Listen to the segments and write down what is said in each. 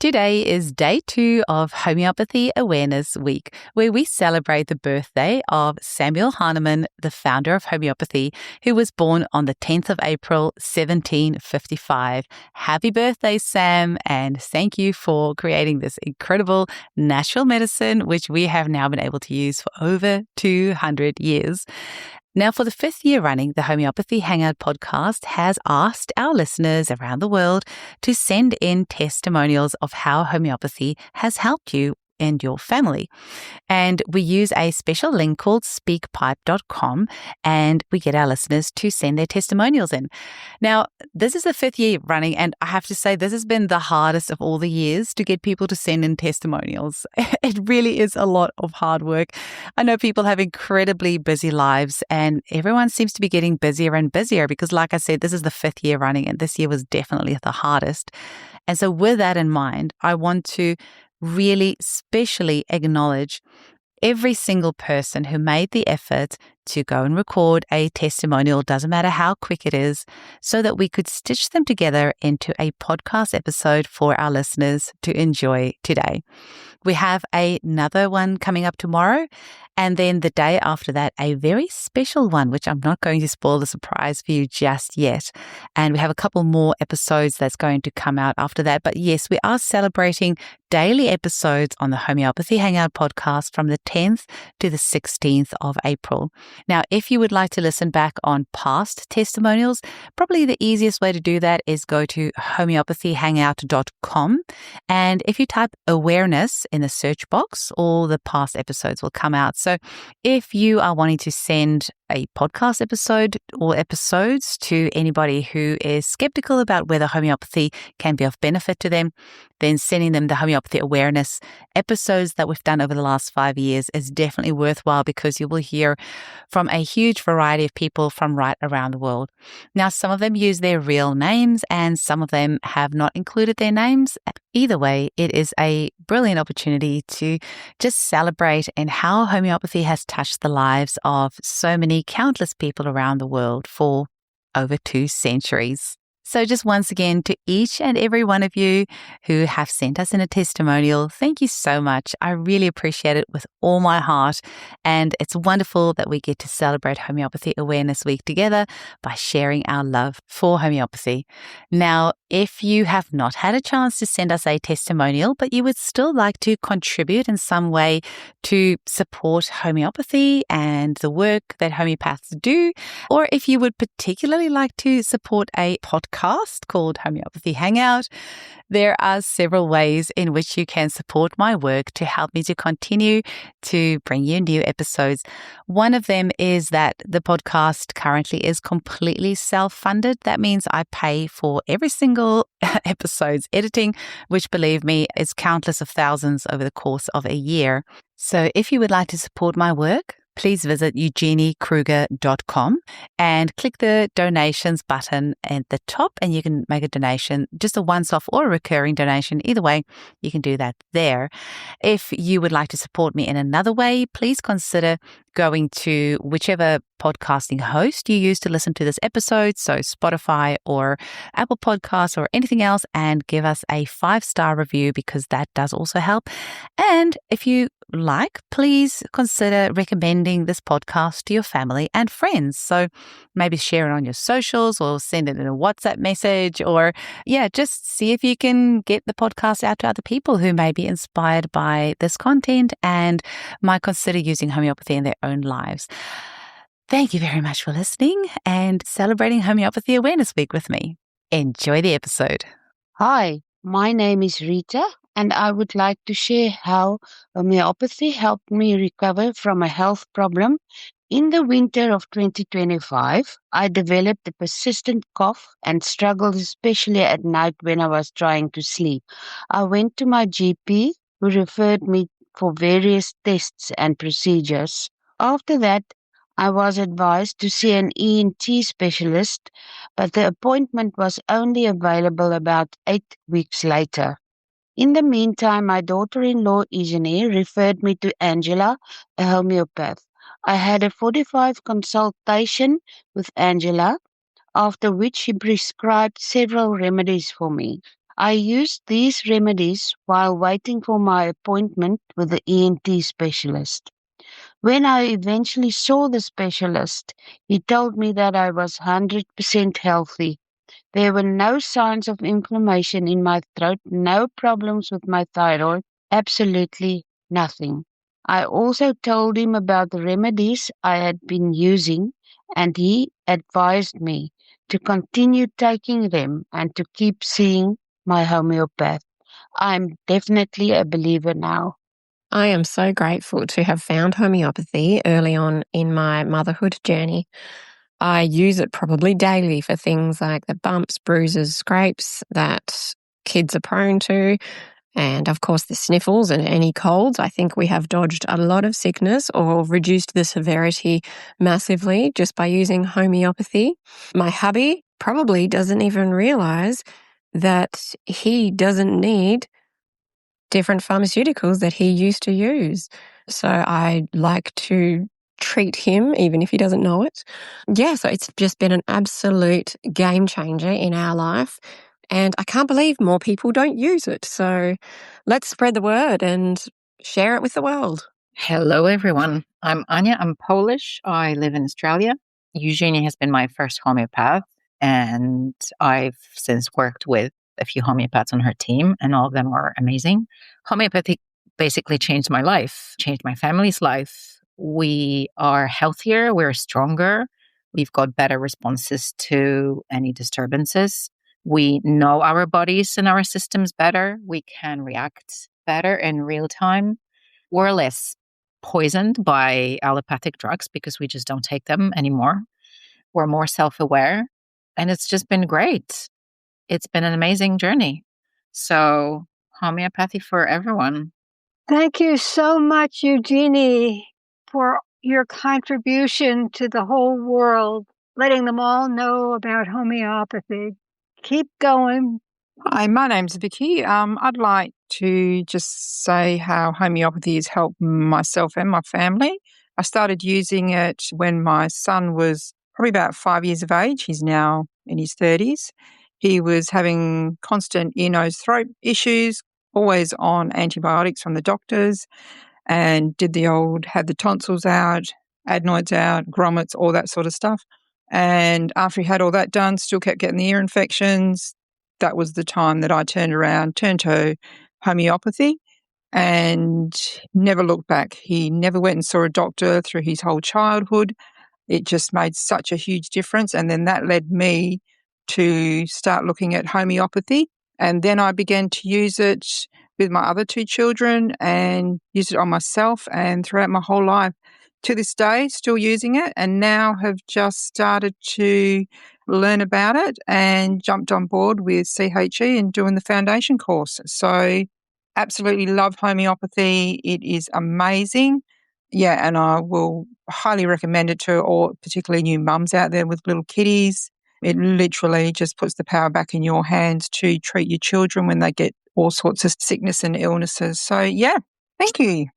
Today is day 2 of Homeopathy Awareness Week, where we celebrate the birthday of Samuel Hahnemann, the founder of homeopathy, who was born on the 10th of April, 1755. Happy birthday, Sam, and thank you for creating this incredible natural medicine, which we have now been able to use for over 200 years. Now, for the 5th year running, the Homeopathy Hangout podcast has asked our listeners around the world to send in testimonials of how homeopathy has helped you and your family. And we use a special link called speakpipe.com, and we get our listeners to send their testimonials in. Now, this is the 5th year running, and I have to say this has been the hardest of all the years to get people to send in testimonials. It really is a lot of hard work. I know people have incredibly busy lives, and everyone seems to be getting busier and busier because, like I said, this is the 5th year running, and this year was definitely the hardest. And so with that in mind, I want to really specially acknowledge every single person who made the effort to go and record a testimonial, doesn't matter how quick it is, so that we could stitch them together into a podcast episode for our listeners to enjoy today. We have another one coming up tomorrow, and then the day after that, a very special one, which I'm not going to spoil the surprise for you just yet. And we have a couple more episodes that's going to come out after that. But yes, we are celebrating daily episodes on the Homeopathy Hangout podcast from the 10th to the 16th of April. Now, if you would like to listen back on past testimonials, probably the easiest way to do that is go to homeopathyhangout.com. And if you type awareness in the search box, all the past episodes will come out. So if you are wanting to send a podcast episode or episodes to anybody who is skeptical about whether homeopathy can be of benefit to them, then sending them the homeopathy awareness episodes that we've done over the last 5 years is definitely worthwhile because you will hear from a huge variety of people from right around the world. Now, some of them use their real names and some of them have not included their names. Either way, it is a brilliant opportunity to just celebrate and how homeopathy has touched the lives of so many countless people around the world for over 2 centuries. So just once again, to each and every one of you who have sent us in a testimonial, thank you so much. I really appreciate it with all my heart. And it's wonderful that we get to celebrate Homeopathy Awareness Week together by sharing our love for homeopathy. Now, if you have not had a chance to send us a testimonial, but you would still like to contribute in some way to support homeopathy and the work that homeopaths do, or if you would particularly like to support a podcast called Homeopathy Hangout, there are several ways in which you can support my work to help me to continue to bring you new episodes. One of them is that the podcast currently is completely self-funded. That means I pay for every single episode's editing, which, believe me, is countless of thousands over the course of a year. So if you would like to support my work, please visit eugeniekruger.com and click the donations button at the top, and you can make a donation, just a once-off or a recurring donation. Either way, you can do that there. If you would like to support me in another way, please consider going to whichever podcasting host you use to listen to this episode, so Spotify or Apple Podcasts or anything else, and give us a 5-star review because that does also help. And if you like, please consider recommending this podcast to your family and friends. So maybe share it on your socials or send it in a WhatsApp message, or just see if you can get the podcast out to other people who may be inspired by this content and might consider using homeopathy in their own lives. Thank you very much for listening and celebrating Homeopathy Awareness Week with me. Enjoy the episode. Hi, my name is Rita, and I would like to share how homeopathy helped me recover from a health problem. In the winter of 2025, I developed a persistent cough and struggled especially at night when I was trying to sleep. I went to my GP, who referred me for various tests and procedures. After that, I was advised to see an ENT specialist, but the appointment was only available about 8 weeks later. In the meantime, my daughter-in-law, Eugenie, referred me to Angela, a homeopath. I had a 45 consultation with Angela, after which she prescribed several remedies for me. I used these remedies while waiting for my appointment with the ENT specialist. When I eventually saw the specialist, he told me that I was 100% healthy. There were no signs of inflammation in my throat, no problems with my thyroid, absolutely nothing. I also told him about the remedies I had been using, and he advised me to continue taking them and to keep seeing my homeopath. I'm definitely a believer now. I am so grateful to have found homeopathy early on in my motherhood journey. I use it probably daily for things like the bumps, bruises, scrapes that kids are prone to, and of course the sniffles and any colds. I think we have dodged a lot of sickness or reduced the severity massively just by using homeopathy. My hubby probably doesn't even realize that he doesn't need different pharmaceuticals that he used to use. So I like to treat him, even if he doesn't know it. Yeah, so it's just been an absolute game changer in our life. And I can't believe more people don't use it. So let's spread the word and share it with the world. Hello, everyone. I'm Anya. I'm Polish. I live in Australia. Eugenie has been my first homeopath, and I've since worked with a few homeopaths on her team, and all of them are amazing. Homeopathy basically changed my life, changed my family's life. We are healthier, we're stronger, we've got better responses to any disturbances. We know our bodies and our systems better. We can react better in real time. We're less poisoned by allopathic drugs because we just don't take them anymore. We're more self-aware, and it's just been great. It's been an amazing journey. So, homeopathy for everyone. Thank you so much, Eugenie, for your contribution to the whole world, letting them all know about homeopathy. Keep going. Hi, my name's Vicky. I'd like to just say how homeopathy has helped myself and my family. I started using it when my son was probably about 5 years of age. He's now in his 30s. He was having constant ear, nose, throat issues, always on antibiotics from the doctors, and had the tonsils out, adenoids out, grommets, all that sort of stuff. And after he had all that done, still kept getting the ear infections. That was the time that I turned to homeopathy, and never looked back. He never went and saw a doctor through his whole childhood. It just made such a huge difference. And then that led me to start looking at homeopathy. And then I began to use it with my other two children and use it on myself and throughout my whole life. To this day, still using it, and now have just started to learn about it and jumped on board with CHE and doing the foundation course. So absolutely love homeopathy. It is amazing. Yeah, and I will highly recommend it to all, particularly new mums out there with little kiddies. It literally just puts the power back in your hands to treat your children when they get all sorts of sickness and illnesses. So yeah, thank you.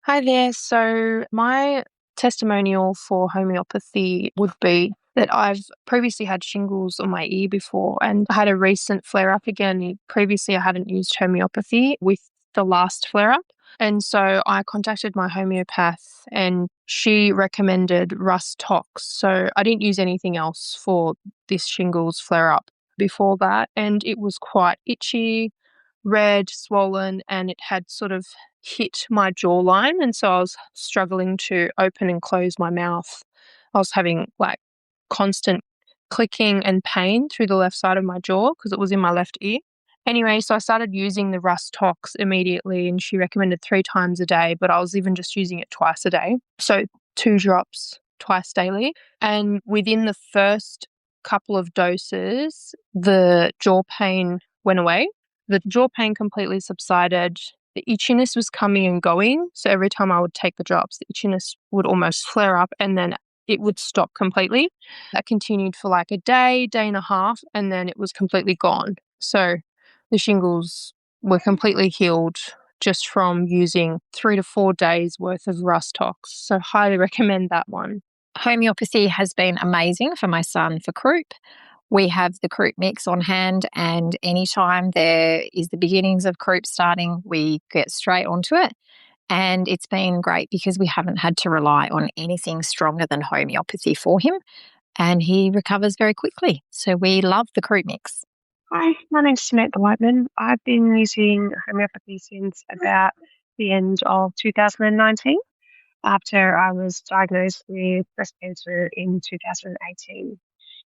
Hi there. So my testimonial for homeopathy would be that I've previously had shingles on my ear before, and I had a recent flare up again. Previously, I hadn't used homeopathy with the last flare up. And so I contacted my homeopath and she recommended Rust Tox. So I didn't use anything else for this shingles flare up before that. And it was quite itchy, red, swollen, and it had sort of hit my jawline. And so I was struggling to open and close my mouth. I was having like constant clicking and pain through the left side of my jaw because it was in my left ear. Anyway, so I started using the Rust Tox immediately, and she recommended 3 times a day, but I was even just using it twice a day. So 2 drops twice daily. And within the first couple of doses, the jaw pain went away. The jaw pain completely subsided. The itchiness was coming and going. So every time I would take the drops, the itchiness would almost flare up and then it would stop completely. That continued for like a day, day and a half, and then it was completely gone. So the shingles were completely healed just from using 3 to 4 days worth of Rust Tox. So highly recommend that one. Homeopathy has been amazing for my son for croup. We have the croup mix on hand, and anytime there is the beginnings of croup starting, we get straight onto it. And it's been great because we haven't had to rely on anything stronger than homeopathy for him, and he recovers very quickly. So we love the croup mix. Hi, my name's Samantha Whiteman. I've been using homeopathy since about the end of 2019 after I was diagnosed with breast cancer in 2018.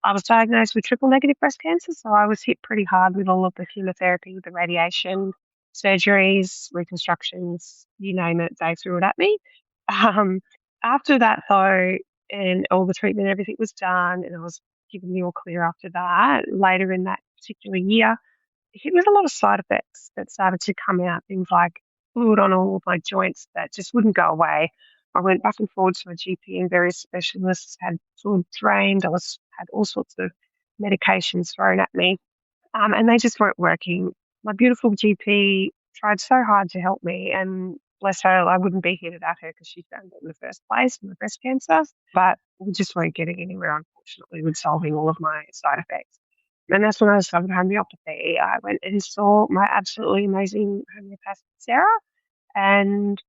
I was diagnosed with triple negative breast cancer, so I was hit pretty hard with all of the chemotherapy, the radiation, surgeries, reconstructions, you name it, they threw it at me. Um, After that, though, and all the treatment, everything was done, and I was given the all clear after that, later in that particular year, hit with a lot of side effects that started to come out, things like fluid on all of my joints that just wouldn't go away. I went back and forward to my GP and various specialists, had fluid drained, had all sorts of medications thrown at me, and they just weren't working. My beautiful GP tried so hard to help me, and bless her, I wouldn't be here without her because she found it in the first place, my breast cancer, but we just weren't getting anywhere, unfortunately, with solving all of my side effects. And that's when I discovered homeopathy. I went and saw my absolutely amazing homeopath, Sarah. And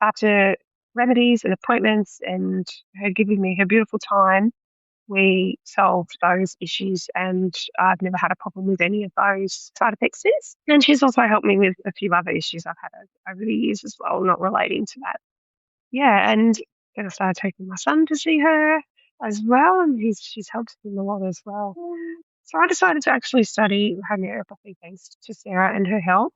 after remedies and appointments and her giving me her beautiful time, we solved those issues. And I've never had a problem with any of those side effects since. And she's also helped me with a few other issues I've had over the years as well, not relating to that. Yeah. And then I started taking my son to see her as well. And she's helped him a lot as well. So I decided to actually study homeopathy thanks to Sarah and her help.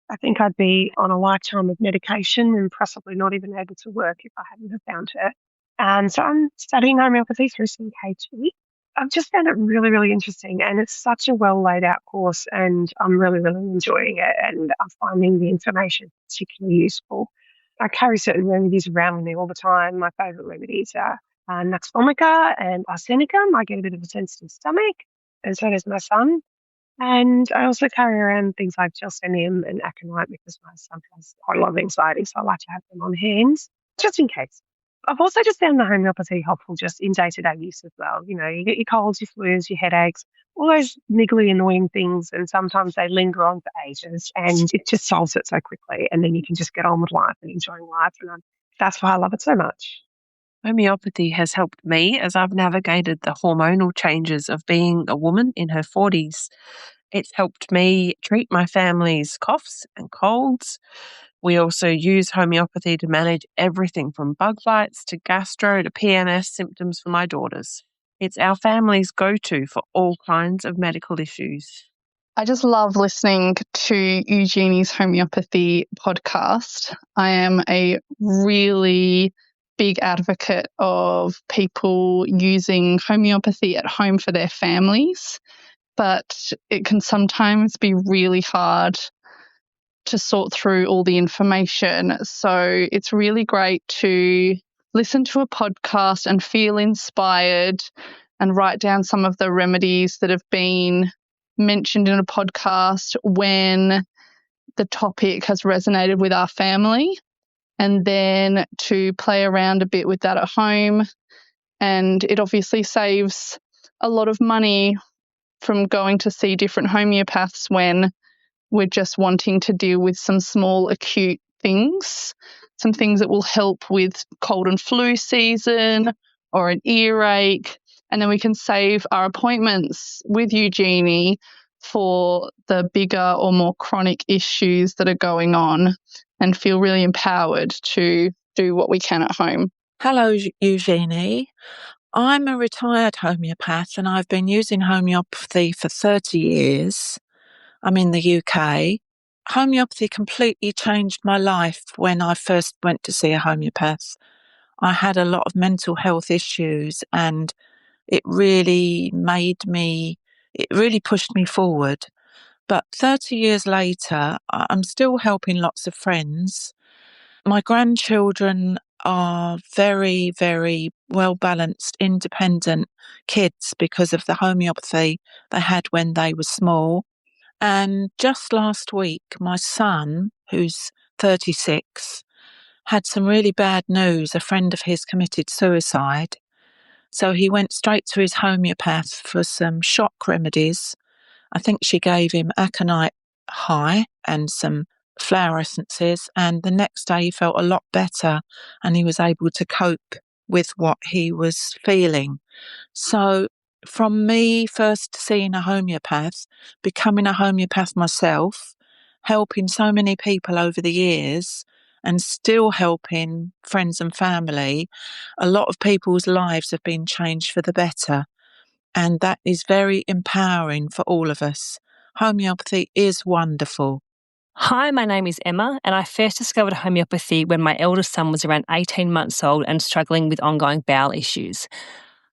I think I'd be on a lifetime of medication and possibly not even able to work if I hadn't have found her. And so I'm studying homeopathy through CKT. I've just found it really, really interesting, and it's such a well laid out course, and I'm really, really enjoying it, and I'm finding the information particularly useful. I carry certain remedies around with me all the time. My favourite remedies are Nux vomica and arsenicum. I get a bit of a sensitive stomach, and so does my son. And I also carry around things like gelsemium and aconite because my son has quite a lot of anxiety, so I like to have them on hand just in case. I've also just found the homeopathy helpful just in day-to-day use as well. You know, you get your colds, your flus, your headaches, all those niggly, annoying things, and sometimes they linger on for ages, and it just solves it so quickly, and then you can just get on with life and enjoying life, and that's why I love it so much. Homeopathy has helped me as I've navigated the hormonal changes of being a woman in her 40s. It's helped me treat my family's coughs and colds. We also use homeopathy to manage everything from bug bites to gastro to PMS symptoms for my daughters. It's our family's go-to for all kinds of medical issues. I just love listening to Eugenie's homeopathy podcast. I am a really big advocate of people using homeopathy at home for their families, but it can sometimes be really hard to sort through all the information. So it's really great to listen to a podcast and feel inspired and write down some of the remedies that have been mentioned in a podcast when the topic has resonated with our family, and then to play around a bit with that at home. And it obviously saves a lot of money from going to see different homeopaths when we're just wanting to deal with some small acute things, some things that will help with cold and flu season or an earache. And then we can save our appointments with Eugenie for the bigger or more chronic issues that are going on and feel really empowered to do what we can at home. Hello, Eugenie. I'm a retired homeopath and I've been using homeopathy for 30 years. I'm in the UK. Homeopathy completely changed my life when I first went to see a homeopath. I had a lot of mental health issues and it really pushed me forward. But 30 years later, I'm still helping lots of friends. My grandchildren are very, very well-balanced, independent kids because of the homeopathy they had when they were small. And just last week, my son, who's 36, had some really bad news. A friend of his committed suicide. So he went straight to his homeopath for some shock remedies. I think she gave him aconite high and some flower essences, and the next day he felt a lot better and he was able to cope with what he was feeling. So from me first seeing a homeopath, becoming a homeopath myself, helping so many people over the years and still helping friends and family, a lot of people's lives have been changed for the better. And that is very empowering for all of us. Homeopathy is wonderful. Hi, my name is Emma, and I first discovered homeopathy when my eldest son was around 18 months old and struggling with ongoing bowel issues.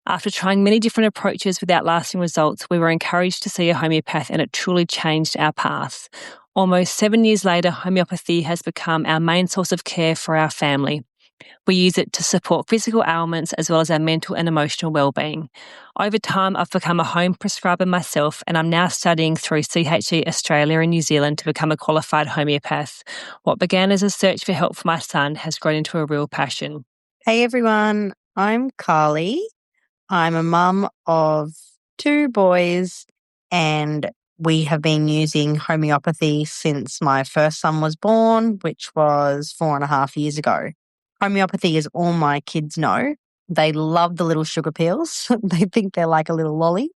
After trying many different approaches without lasting results, we were encouraged to see a homeopath, and it truly changed our path. Almost 7 years later, homeopathy has become our main source of care for our family. We use it to support physical ailments as well as our mental and emotional well-being. Over time, I've become a home prescriber myself, and I'm now studying through CHE Australia and New Zealand to become a qualified homeopath. What began as a search for help for my son has grown into a real passion. Hey everyone, I'm Carly. I'm a mum of 2 boys, and we have been using homeopathy since my first son was born, which was 4.5 years ago. Homeopathy is all my kids know. They love the little sugar pills. They think they're like a little lolly.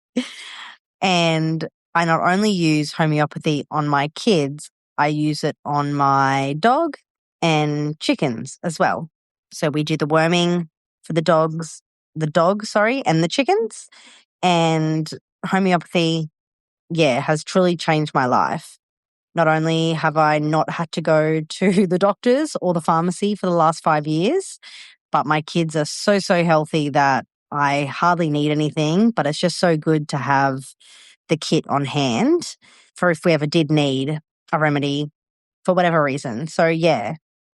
And I not only use homeopathy on my kids, I use it on my dog and chickens as well. So we do the worming for the dog, and the chickens. And homeopathy, has truly changed my life. Not only have I not had to go to the doctors or the pharmacy for the last 5 years, but my kids are so healthy that I hardly need anything, but it's just so good to have the kit on hand for if we ever did need a remedy for whatever reason. So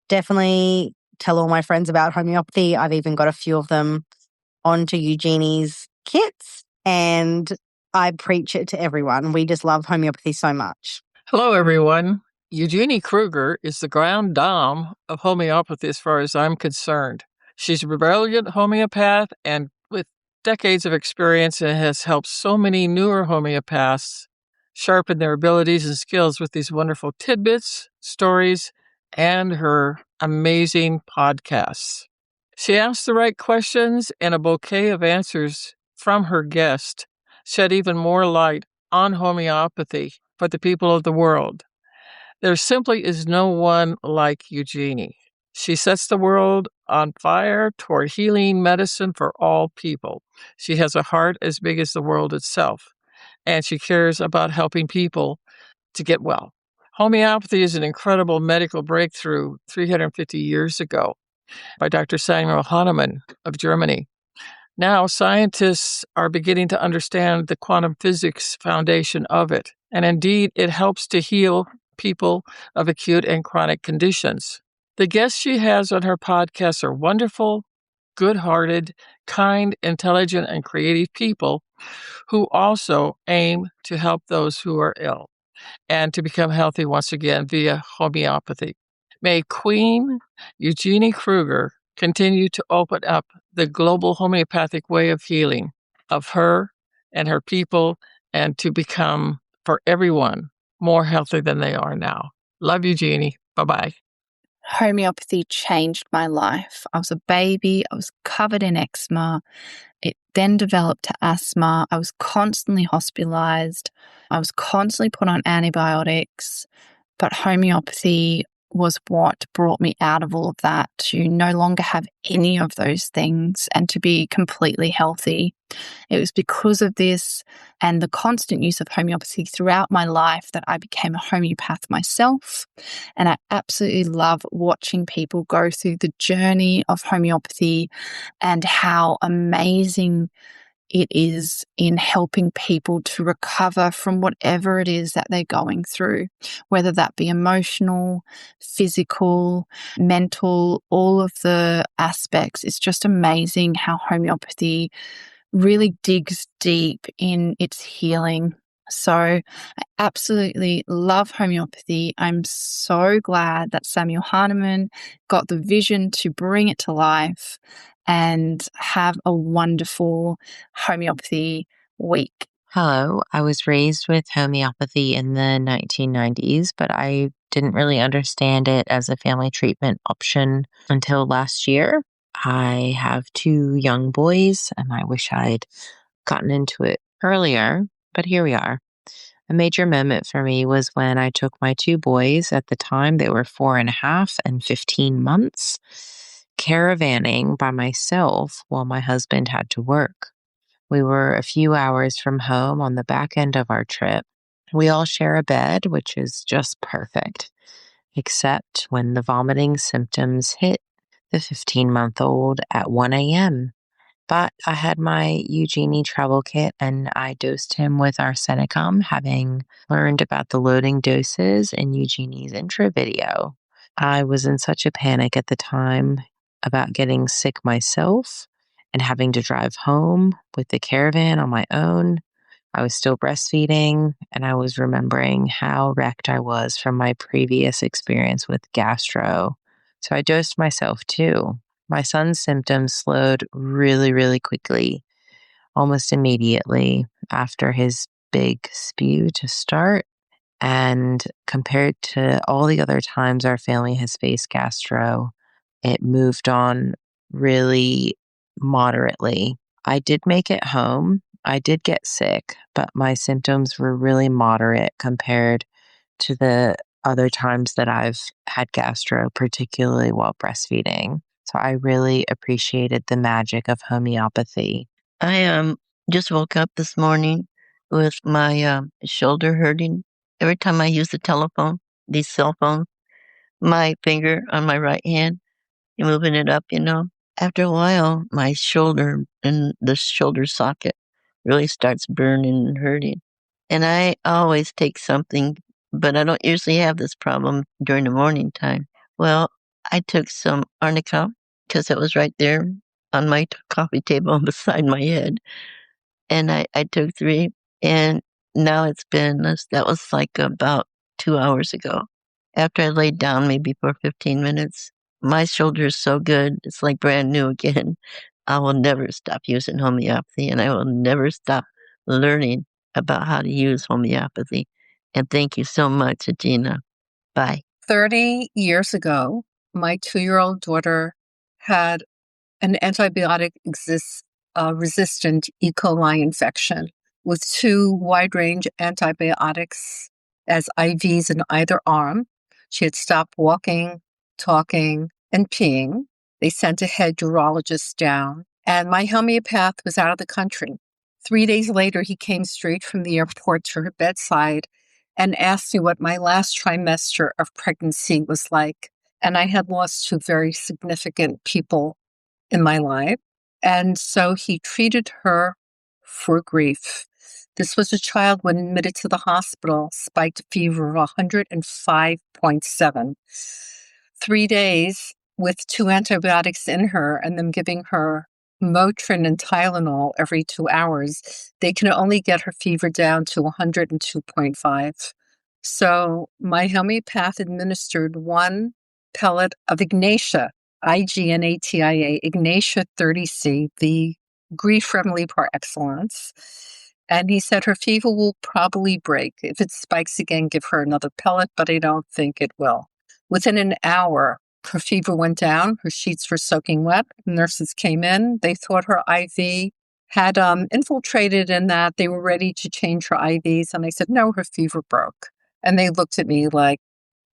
definitely tell all my friends about homeopathy. I've even got a few of them onto Eugenie's kits, and I preach it to everyone. We just love homeopathy so much. Hello, everyone. Eugenie Kruger is the grande dame of homeopathy as far as I'm concerned. She's a brilliant homeopath and with decades of experience, and has helped so many newer homeopaths sharpen their abilities and skills with these wonderful tidbits, stories, and her amazing podcasts. She asks the right questions, and a bouquet of answers from her guest shed even more light on homeopathy for the people of the world. There simply is no one like Eugenie. She sets the world on fire toward healing medicine for all people. She has a heart as big as the world itself, and she cares about helping people to get well. Homeopathy is an incredible medical breakthrough 350 years ago by Dr. Samuel Hahnemann of Germany. Now, scientists are beginning to understand the quantum physics foundation of it, and indeed, it helps to heal people of acute and chronic conditions. The guests she has on her podcast are wonderful, good-hearted, kind, intelligent, and creative people who also aim to help those who are ill and to become healthy once again via homeopathy. May Queen Eugenie Kruger continue to open up the global homeopathic way of healing of her and her people, and to become, for everyone, more healthy than they are now. Love you, Jeannie. Bye-bye. Homeopathy changed my life. I was a baby. I was covered in eczema. It then developed to asthma. I was constantly hospitalized. I was constantly put on antibiotics. But homeopathy was what brought me out of all of that, to no longer have any of those things and to be completely healthy. It was because of this and the constant use of homeopathy throughout my life that I became a homeopath myself. And I absolutely love watching people go through the journey of homeopathy and how amazing it is in helping people to recover from whatever it is that they're going through, whether that be emotional, physical, mental, all of the aspects. It's just amazing how homeopathy really digs deep in its healing. So I absolutely love homeopathy. I'm so glad that Samuel Hahnemann got the vision to bring it to life. and have a wonderful homeopathy week. Hello, I was raised with homeopathy in the 1990s, but I didn't really understand it as a family treatment option until last year. I have 2 young boys, and I wish I'd gotten into it earlier, but here we are. A major moment for me was when I took my 2 boys, at the time they were 4.5 and 15 months, caravanning by myself while my husband had to work. We were a few hours from home on the back end of our trip. We all share a bed, which is just perfect, except when the vomiting symptoms hit the 15-month-old at 1 a.m. But I had my Eugenie travel kit and I dosed him with arsenicum, having learned about the loading doses in Eugenie's intro video. I was in such a panic at the time about getting sick myself and having to drive home with the caravan on my own. I was still breastfeeding, and I was remembering how wrecked I was from my previous experience with gastro. So I dosed myself too. My son's symptoms slowed really, really quickly, almost immediately after his big spew to start. And compared to all the other times our family has faced gastro, it moved on really moderately. I did make it home. I did get sick, but my symptoms were really moderate compared to the other times that I've had gastro, particularly while breastfeeding. So I really appreciated the magic of homeopathy. I just woke up this morning with my shoulder hurting. Every time I use the telephone, these cell phones, my finger on my right hand, and moving it up, After a while, my shoulder and the shoulder socket really starts burning and hurting. And I always take something, but I don't usually have this problem during the morning time. Well, I took some arnica because it was right there on my coffee table beside my head. And I took 3, and now that was like about 2 hours ago. After I laid down maybe for 15 minutes, my shoulder is so good, it's like brand new again. I will never stop using homeopathy, and I will never stop learning about how to use homeopathy. And thank you so much, Gina. Bye. 30 years ago, my 2-year-old daughter had an antibiotic-resistant E. coli infection with 2 wide-range antibiotics as IVs in either arm. She had stopped walking, talking, and peeing. They sent a head urologist down, and my homeopath was out of the country. 3 days later, he came straight from the airport to her bedside and asked me what my last trimester of pregnancy was like. And I had lost 2 very significant people in my life. And so he treated her for grief. This was a child when admitted to the hospital, spiked fever of 105.7. 3 days with 2 antibiotics in her and them giving her Motrin and Tylenol every 2 hours, they can only get her fever down to 102.5. So my homeopath administered 1 pellet of Ignatia, Ignatia, Ignatia 30C, the grief remedy par excellence. And he said her fever will probably break. If it spikes again, give her another pellet, but I don't think it will. Within an hour, her fever went down. Her sheets were soaking wet. Nurses came in. They thought her IV had infiltrated and that they were ready to change her IVs. And I said, no, her fever broke. And they looked at me like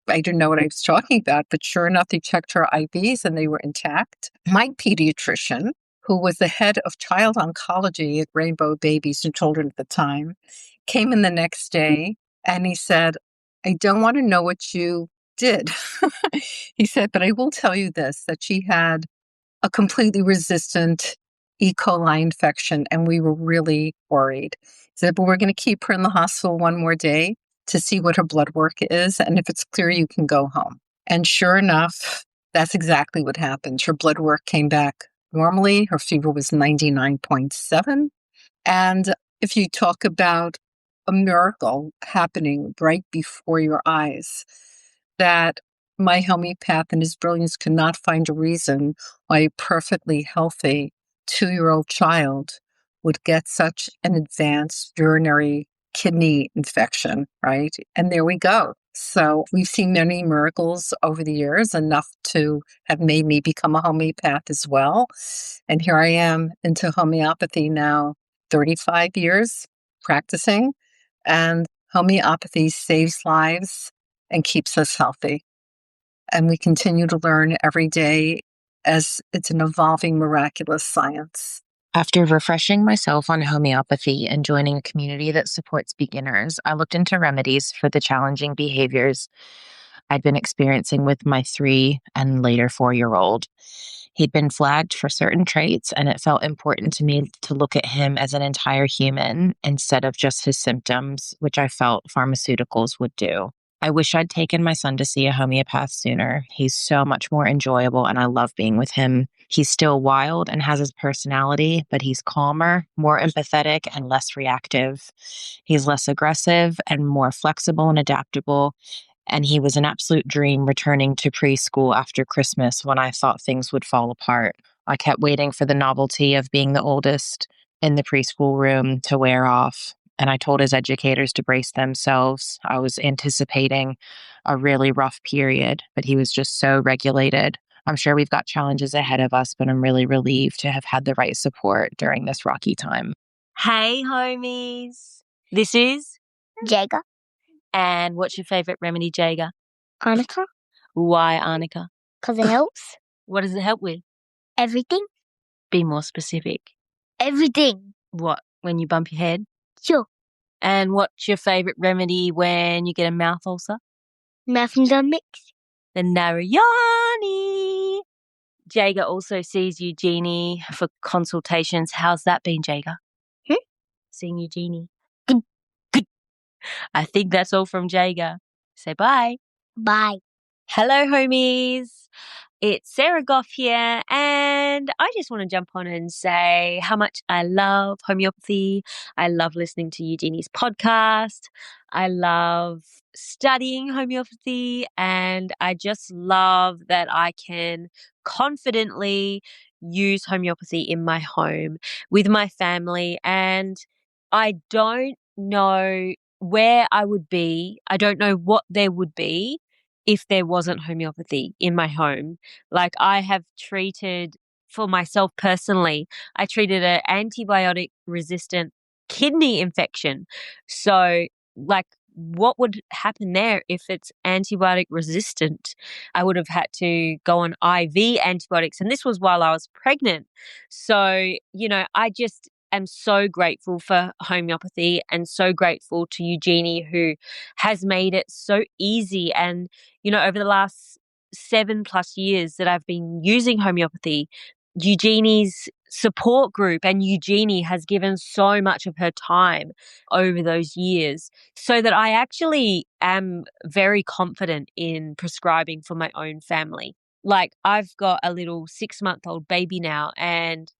I didn't know what I was talking about. But sure enough, they checked her IVs and they were intact. My pediatrician, who was the head of child oncology at Rainbow Babies and Children at the time, came in the next day and he said, I don't want to know what you did. He said, but I will tell you this, that she had a completely resistant E. coli infection and we were really worried. He said, but we're going to keep her in the hospital 1 more day to see what her blood work is. And if it's clear, you can go home. And sure enough, that's exactly what happened. Her blood work came back normally. Her fever was 99.7. And if you talk about a miracle happening right before your eyes, that my homeopath and his brilliance could not find a reason why a perfectly healthy 2-year-old child would get such an advanced urinary kidney infection, right? And there we go. So we've seen many miracles over the years, enough to have made me become a homeopath as well. And here I am into homeopathy now, 35 years practicing. And homeopathy saves lives and keeps us healthy. And we continue to learn every day as it's an evolving, miraculous science. After refreshing myself on homeopathy and joining a community that supports beginners, I looked into remedies for the challenging behaviors I'd been experiencing with my 3 and later 4-year-old. He'd been flagged for certain traits, and it felt important to me to look at him as an entire human instead of just his symptoms, which I felt pharmaceuticals would do. I wish I'd taken my son to see a homeopath sooner. He's so much more enjoyable, and I love being with him. He's still wild and has his personality, but he's calmer, more empathetic, and less reactive. He's less aggressive and more flexible and adaptable. And he was an absolute dream returning to preschool after Christmas when I thought things would fall apart. I kept waiting for the novelty of being the oldest in the preschool room to wear off. And I told his educators to brace themselves. I was anticipating a really rough period, but he was just so regulated. I'm sure we've got challenges ahead of us, but I'm really relieved to have had the right support during this rocky time. Hey, homies. This is Jager. And what's your favorite remedy, Jager? Arnica. Why Arnica? Because it helps. What does it help with? Everything. Be more specific. Everything. What, when you bump your head? Sure. And what's your favorite remedy when you get a mouth ulcer? Mouth and gum mix. The Narayani. Jager also sees Eugenie for consultations. How's that been, Jager? Seeing Eugenie. Good. I think that's all from Jager. Say bye. Bye. Hello, homies. It's Sarah Goff here, and I just want to jump on and say how much I love homeopathy. I love listening to Eugenie's podcast. I love studying homeopathy, and I just love that I can confidently use homeopathy in my home with my family. And I don't know where I would be. I don't know what there would be if there wasn't homeopathy in my home. Like, I have treated, for myself personally, I treated an antibiotic-resistant kidney infection. So, like, what would happen there if it's antibiotic resistant? I would have had to go on IV antibiotics. And this was while I was pregnant. So, I just am so grateful for homeopathy and so grateful to Eugenie, who has made it so easy. And, over the last 7+ years that I've been using homeopathy, Eugenie's support group and Eugenie has given so much of her time over those years, so that I actually am very confident in prescribing for my own family. Like, I've got a little 6-month-old baby now, and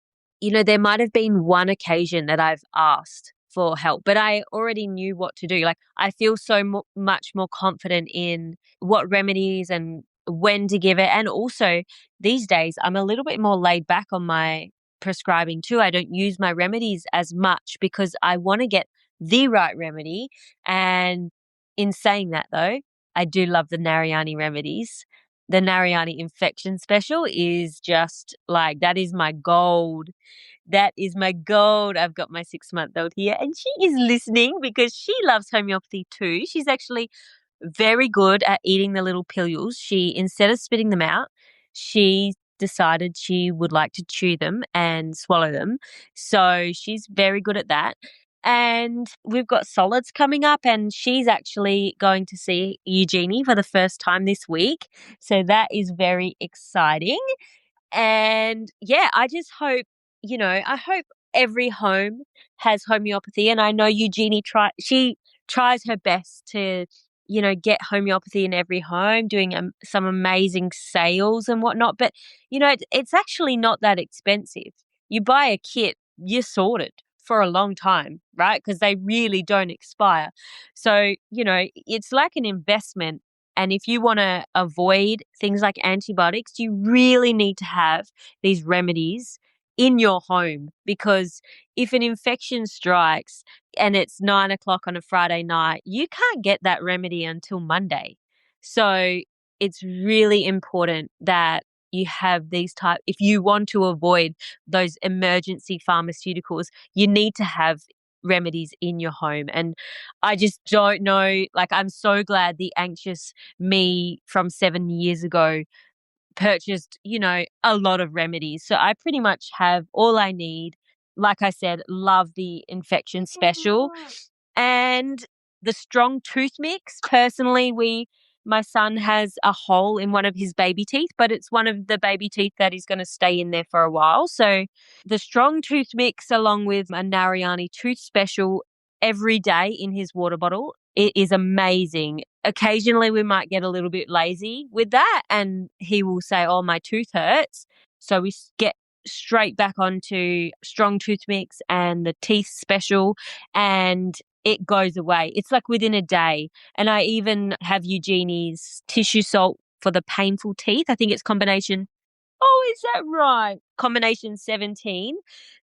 there might have been one occasion that I've asked for help, but I already knew what to do. Like, I feel so much more confident in what remedies and when to give it. And also, these days, I'm a little bit more laid back on my prescribing too. I don't use my remedies as much because I want to get the right remedy. And in saying that, though, I do love the Narayani remedies. The Narayani infection special is just like, that is my gold. That is my gold. I've got my 6-month-old here, and she is listening because she loves homeopathy too. She's actually very good at eating the little pillules. She, instead of spitting them out, she decided she would like to chew them and swallow them. So she's very good at that. And we've got solids coming up, and she's actually going to see Eugenie for the first time this week. So that is very exciting. And yeah, I just hope, I hope every home has homeopathy. And I know Eugenie tries her best to, get homeopathy in every home, doing some amazing sales and whatnot. But, it's actually not that expensive. You buy a kit, you're sorted for a long time, right? Because they really don't expire. So, it's like an investment And if you want to avoid things like antibiotics, you really need to have these remedies in your home, because if an infection strikes and it's 9:00 on a Friday night, you can't get that remedy until Monday. So it's really important that you have if you want to avoid those emergency pharmaceuticals, you need to have remedies in your home. And I just don't know, like, I'm so glad the anxious me from 7 years ago purchased, a lot of remedies. So I pretty much have all I need. Like I said, love the infection special and the strong tooth mix. Personally, my son has a hole in one of his baby teeth, but it's one of the baby teeth that is going to stay in there for a while. So the strong tooth mix along with a Narayani tooth special every day in his water bottle, it is amazing. Occasionally we might get a little bit lazy with that and he will say, "Oh, my tooth hurts." So we get straight back onto strong tooth mix and the teeth special, and it goes away. It's like within a day. And I even have Eugenie's tissue salt for the painful teeth. I think it's combination. Oh, is that right? Combination 17.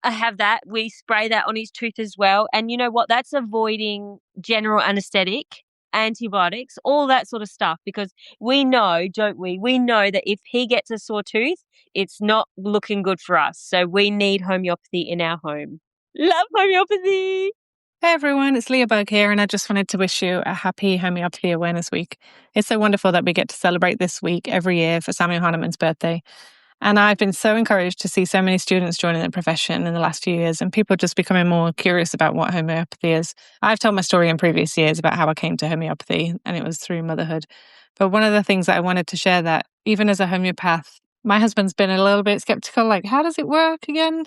I have that. We spray that on his tooth as well. And you know what? That's avoiding general anesthetic, antibiotics, all that sort of stuff, because we know, don't we? We know that if he gets a sore tooth, it's not looking good for us. So we need homeopathy in our home. Love homeopathy. Hey everyone, it's Leah Berg here, and I just wanted to wish you a happy Homeopathy Awareness Week. It's so wonderful that we get to celebrate this week every year for Samuel Hahnemann's birthday. And I've been so encouraged to see so many students joining the profession in the last few years and people just becoming more curious about what homeopathy is. I've told my story in previous years about how I came to homeopathy, and it was through motherhood. But one of the things that I wanted to share, that even as a homeopath, my husband's been a little bit skeptical, like, how does it work again?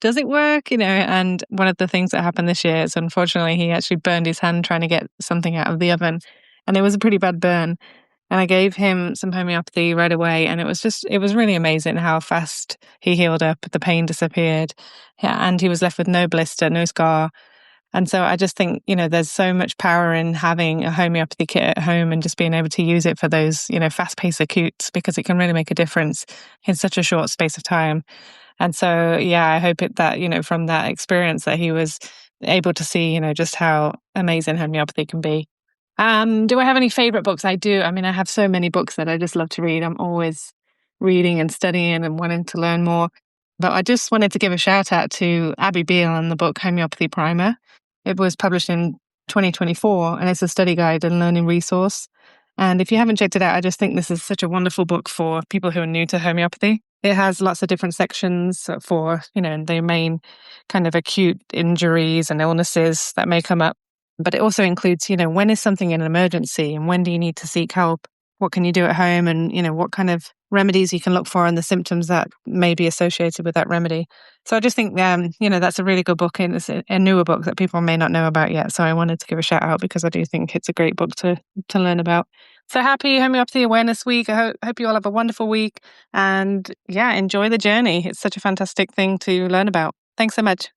Does it work? And one of the things that happened this year is, unfortunately, he actually burned his hand trying to get something out of the oven. And it was a pretty bad burn. And I gave him some homeopathy right away. And it was really amazing how fast he healed up. The pain disappeared. Yeah, and he was left with no blister, no scar. And so I just think, there's so much power in having a homeopathy kit at home and just being able to use it for those, fast-paced acutes, because it can really make a difference in such a short space of time. And so, yeah, I hope that, from that experience that he was able to see, just how amazing homeopathy can be. Do I have any favorite books? I do. I mean, I have so many books that I just love to read. I'm always reading and studying and wanting to learn more. But I just wanted to give a shout out to Abby Beale and the book Homeopathy Primer. It was published in 2024 and it's a study guide and learning resource. And if you haven't checked it out, I just think this is such a wonderful book for people who are new to homeopathy. It has lots of different sections for, the main kind of acute injuries and illnesses that may come up. But it also includes, when is something an emergency and when do you need to seek help? What can you do at home? And, what kind of remedies you can look for and the symptoms that may be associated with that remedy. So I just think, that's a really good book, and it's a newer book that people may not know about yet. So I wanted to give a shout out because I do think it's a great book to learn about. So happy Homeopathy Awareness Week. I hope you all have a wonderful week and enjoy the journey. It's such a fantastic thing to learn about. Thanks so much.